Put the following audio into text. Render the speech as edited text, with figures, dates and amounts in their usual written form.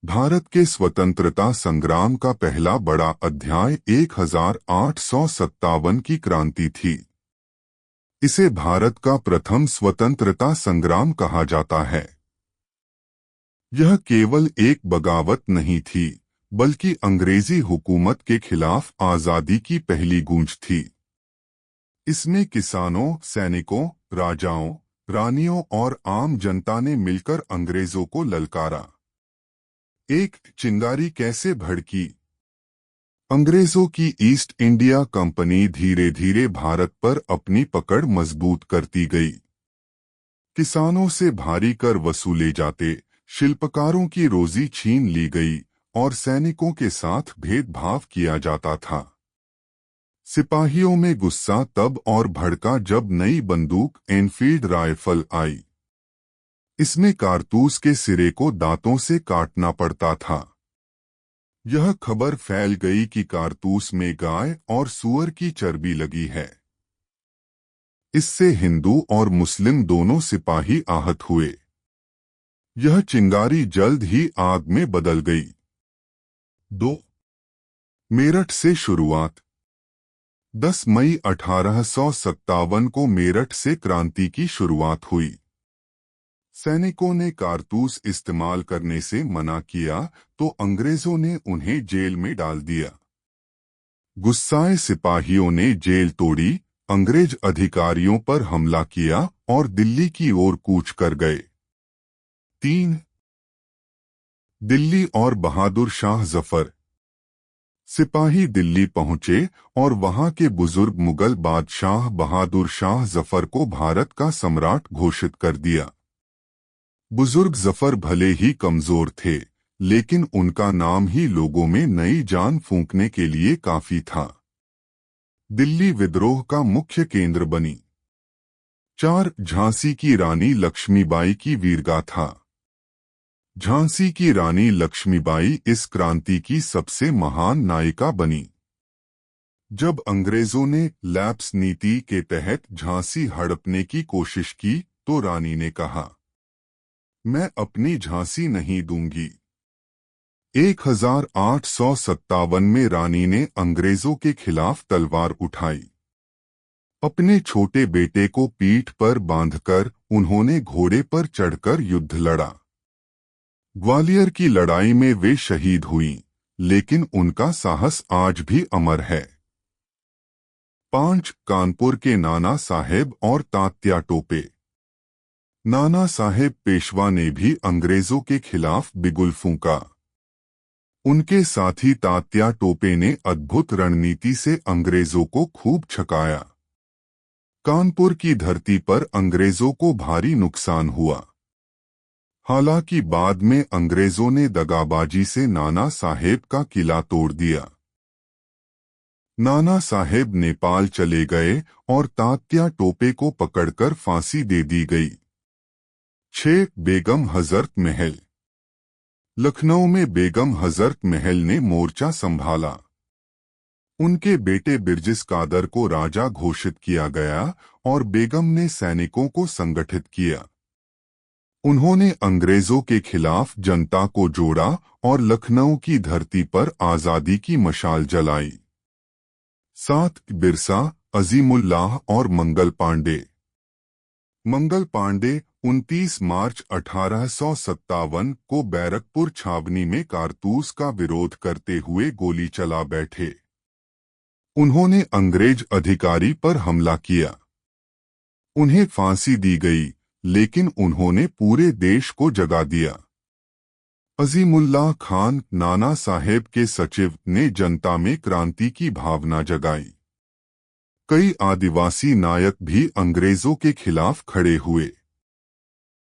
भारत के स्वतंत्रता संग्राम का पहला बड़ा अध्याय 1857 की क्रांति थी। इसे भारत का प्रथम स्वतंत्रता संग्राम कहा जाता है। यह केवल एक बगावत नहीं थी, बल्कि अंग्रेजी हुकूमत के खिलाफ आजादी की पहली गूंज थी। इसमें किसानों, सैनिकों, राजाओं, रानियों और आम जनता ने मिलकर अंग्रेजों को ललकारा। एक चिंगारी कैसे भड़की? अंग्रेजों की ईस्ट इंडिया कंपनी धीरे धीरे भारत पर अपनी पकड़ मजबूत करती गई। किसानों से भारी कर वसूले जाते, शिल्पकारों की रोजी छीन ली गई और सैनिकों के साथ भेदभाव किया जाता था। सिपाहियों में गुस्सा तब और भड़का जब नई बंदूक एनफील्ड राइफल आई। इसमें कारतूस के सिरे को दांतों से काटना पड़ता था। यह खबर फैल गई कि कारतूस में गाय और सूअर की चर्बी लगी है। इससे हिंदू और मुस्लिम दोनों सिपाही आहत हुए। यह चिंगारी जल्द ही आग में बदल गई। 2. मेरठ से शुरुआत। 10 मई 1857 को मेरठ से क्रांति की शुरुआत हुई। सैनिकों ने कारतूस इस्तेमाल करने से मना किया तो अंग्रेजों ने उन्हें जेल में डाल दिया। गुस्साए सिपाहियों ने जेल तोड़ी, अंग्रेज अधिकारियों पर हमला किया और दिल्ली की ओर कूच कर गए। 3. दिल्ली और बहादुर शाह जफर। सिपाही दिल्ली पहुंचे और वहां के बुजुर्ग मुगल बादशाह बहादुर शाह जफर को भारत का सम्राट घोषित कर दिया। बुजुर्ग जफर भले ही कमजोर थे, लेकिन उनका नाम ही लोगों में नई जान फूंकने के लिए काफी था। दिल्ली विद्रोह का मुख्य केंद्र बनी। 4. झांसी की रानी लक्ष्मीबाई की वीरगाथा। झांसी की रानी लक्ष्मीबाई इस क्रांति की सबसे महान नायिका बनी। जब अंग्रेजों ने लैप्स नीति के तहत झांसी हड़पने की कोशिश की तो रानी ने कहा, मैं अपनी झांसी नहीं दूंगी। 1857 में रानी ने अंग्रेजों के खिलाफ तलवार उठाई। अपने छोटे बेटे को पीठ पर बांधकर उन्होंने घोड़े पर चढ़कर युद्ध लड़ा। ग्वालियर की लड़ाई में वे शहीद हुईं, लेकिन उनका साहस आज भी अमर है। 5. कानपुर के नाना साहेब और तात्या टोपे। नाना साहेब पेशवा ने भी अंग्रेजों के खिलाफ बिगुल फूंका। उनके साथी तात्या टोपे ने अद्भुत रणनीति से अंग्रेजों को खूब छकाया। कानपुर की धरती पर अंग्रेजों को भारी नुकसान हुआ। हालांकि बाद में अंग्रेजों ने दगाबाजी से नाना साहेब का किला तोड़ दिया। नाना साहेब नेपाल चले गए और तात्या टोपे को पकड़कर फांसी दे दी गई। 6. बेगम हजरत महल। लखनऊ में बेगम हजरत महल ने मोर्चा संभाला। उनके बेटे बिरजिस कादर को राजा घोषित किया गया और बेगम ने सैनिकों को संगठित किया। उन्होंने अंग्रेजों के खिलाफ जनता को जोड़ा और लखनऊ की धरती पर आजादी की मशाल जलाई। 7. बिरसा, अजीमुल्लाह और मंगल पांडे। मंगल पांडे 29 मार्च 1857 को बैरकपुर छावनी में कारतूस का विरोध करते हुए गोली चला बैठे। उन्होंने अंग्रेज अधिकारी पर हमला किया। उन्हें फांसी दी गई, लेकिन उन्होंने पूरे देश को जगा दिया। अजीमुल्लाह खान, नाना साहेब के सचिव, ने जनता में क्रांति की भावना जगाई। कई आदिवासी नायक भी अंग्रेजों के खिलाफ खड़े हुए।